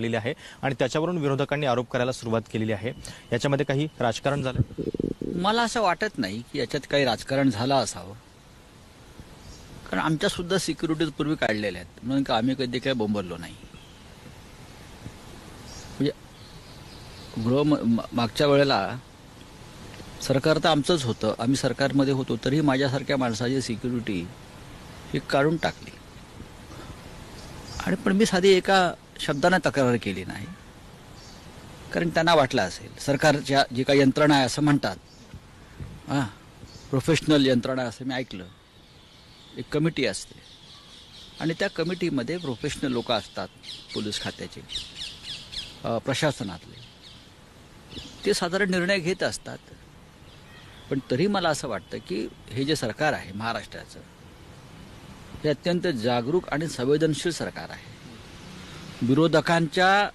केलेली आहे आणि त्याच्यावरून विरोधकांनी आरोप करायला सुरुवात केलेली आहे। याच्यामध्ये काही राजकारण झालं? मला असं वाटत नाही की याच्यात काही राजकारण झालं असावं, कारण आमच्या सुद्धा सिक्युरिटीज पूर्वी काढलेल्या आहेत म्हणून का आम्ही कधी काही बोंबललो नाही। म्हणजे मागच्या वेळेला सरकार तर आमचंच होतं, आम्ही सरकारमध्ये होतो, तरी माझ्यासारख्या माणसाची सिक्युरिटी ही काढून टाकली आणि पण मी साधी एका शब्दाने तक्रार केली नाही, कारण त्यांना वाटलं असेल सरकारच्या जी काही यंत्रणा आहे असं म्हणतात, प्रोफेशनल यंत्रणा असं मी ऐकलं, एक कमिटी असते आणि त्या कमिटीमध्ये प्रोफेशनल लोक असतात, पोलीस खात्याचे, प्रशासनातले, ते साधारण निर्णय घेत असतात। पण तरी मला असं वाटतं की हे जे सरकार आहे महाराष्ट्राचं, हे अत्यंत जागरूक आणि संवेदनशील सरकार आहे। विरोधकांच्या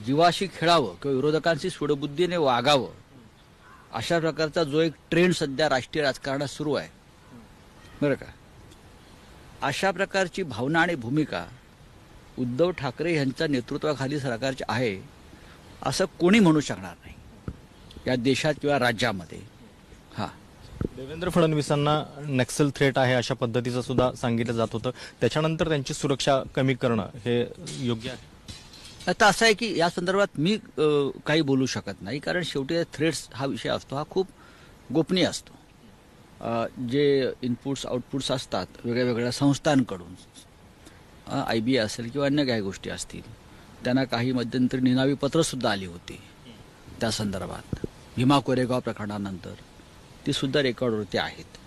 जीवाशी खेळावं किंवा विरोधकांशी सूडबुद्धीने वागावं अशा प्रकारचा जो एक ट्रेंड सध्या राष्ट्रीय राजकारणात सुरू आहे, बरं का, अशा प्रकारची भावना आणि भूमिका उद्धव ठाकरे यांच्या नेतृत्वाखाली सरकारची आहे असं कोणी म्हणू शकणार नाही या देशात किंवा राज्यामध्ये। देवेंद्र फडणवीसांना नक्सल थ्रेट आहे अशा पद्धतीचं सुद्धा सांगितलं जात होतं, त्याच्यानंतर त्यांची सुरक्षा कमी करणं हे योग्य आहे? आता असं आहे की या संदर्भात मी काही बोलू शकत नाही, कारण शेवटी थ्रेट्स हा विषय असतो, हा खूप गोपनीय असतो। जे इनपुट्स आउटपुट्स असतात वेगळ्या वेगळ्या संस्थांकडून, IB असेल किंवा अन्य काही गोष्टी असतील, त्यांना काही मध्यंतरी निनावी पत्रंसुद्धा आली होती त्या संदर्भात, भीमा कोरेगाव प्रकरणानंतर ती सुद्धा रेकॉर्डवरती आहेत।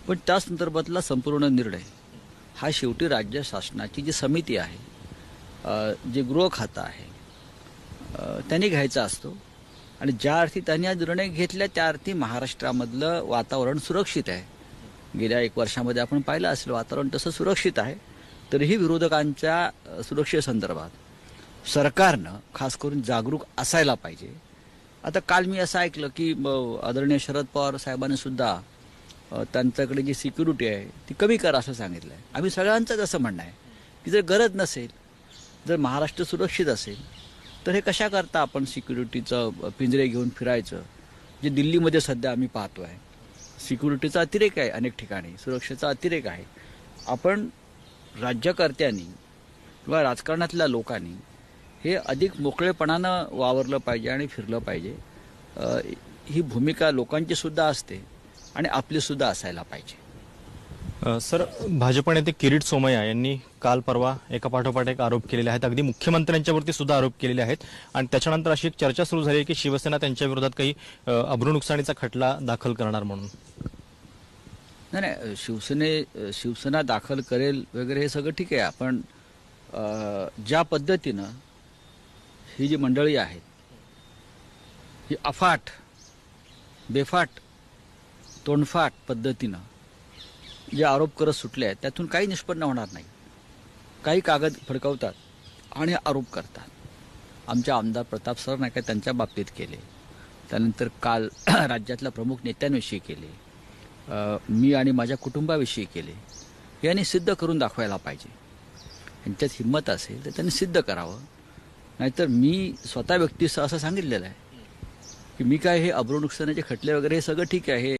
पण त्या संदर्भातला संपूर्ण निर्णय हा शेवटी राज्य शासनाची जी समिती आहे, जे गृह खातं आहे, त्यांनी घ्यायचा असतो आणि ज्या अर्थी त्यांनी हा निर्णय घेतला त्या अर्थी महाराष्ट्रामधलं वातावरण सुरक्षित आहे। गेल्या 1 वर्षामध्ये आपण पाहिलं असेल वातावरण तसं सुरक्षित आहे, तरीही विरोधकांच्या सुरक्षेसंदर्भात सरकारनं खास करून जागरूक असायला पाहिजे। आता काल मी असं ऐकलं की आदरणीय शरद पवार साहेबांनी सुद्धा त्यांच्याकडे जी सिक्युरिटी आहे ती कमी करा असं सांगितलं आहे। आम्ही सगळ्यांचंच असं म्हणणं आहे की जर गरज नसेल, जर महाराष्ट्र सुरक्षित असेल, तर हे कशा करता आपण सिक्युरिटीचं पिंजरे घेऊन फिरायचं, जे दिल्लीमध्ये सध्या आम्ही पाहतो आहे। सिक्युरिटीचा अतिरेक आहे, अनेक ठिकाणी सुरक्षेचा अतिरेक आहे। आपण राज्यकर्त्यांनी किंवा राजकारणातल्या लोकांनी हे अधिक मोकळेपणानं वावरलं पाहिजे आणि फिरलं पाहिजे। ही भूमिका लोकांची सुद्धा असते आणि आपली सुद्धा असायला पाहिजे। सर, भाजप नेते किरीट सोमय्या यांनी काल परवा एका पाठोपाठ एक आरोप केलेले आहेत, अगदी मुख्यमंत्र्यांच्यावरती सुद्धा आरोप केलेले आहेत आणि त्याच्यानंतर अशी एक चर्चा सुरू झाली आहे की शिवसेना त्यांच्या विरोधात काही अब्रूनुकसानीचा खटला दाखल करणार म्हणून। नाही, शिवसेना दाखल करेल वगैरे हे सगळं ठीक आहे, आपण ज्या पद्धतीनं ही जी मंडळी आहेत ही अफाट बेफाट तोंडफाट पद्धतीनं जे आरोप करत सुटले आहेत त्यातून काही निष्पन्न होणार नाही। काही कागद फडकवतात आणि आरोप करतात। आमच्या आमदार प्रताप सर नाही का त्यांच्या बाबतीत केले, त्यानंतर काल राज्यातल्या प्रमुख नेत्यांविषयी केले, मी आणि माझ्या कुटुंबाविषयी केले। यांनी सिद्ध करून दाखवायला पाहिजे, यांच्यात हिंमत असेल तर त्यांनी सिद्ध करावं। नाहीतर मी स्वतः व्यक्तीसह असं सांगितलेलं आहे की मी काय हे अब्रूनुकसानीचे खटले वगैरे हे सगळं ठीक आहे,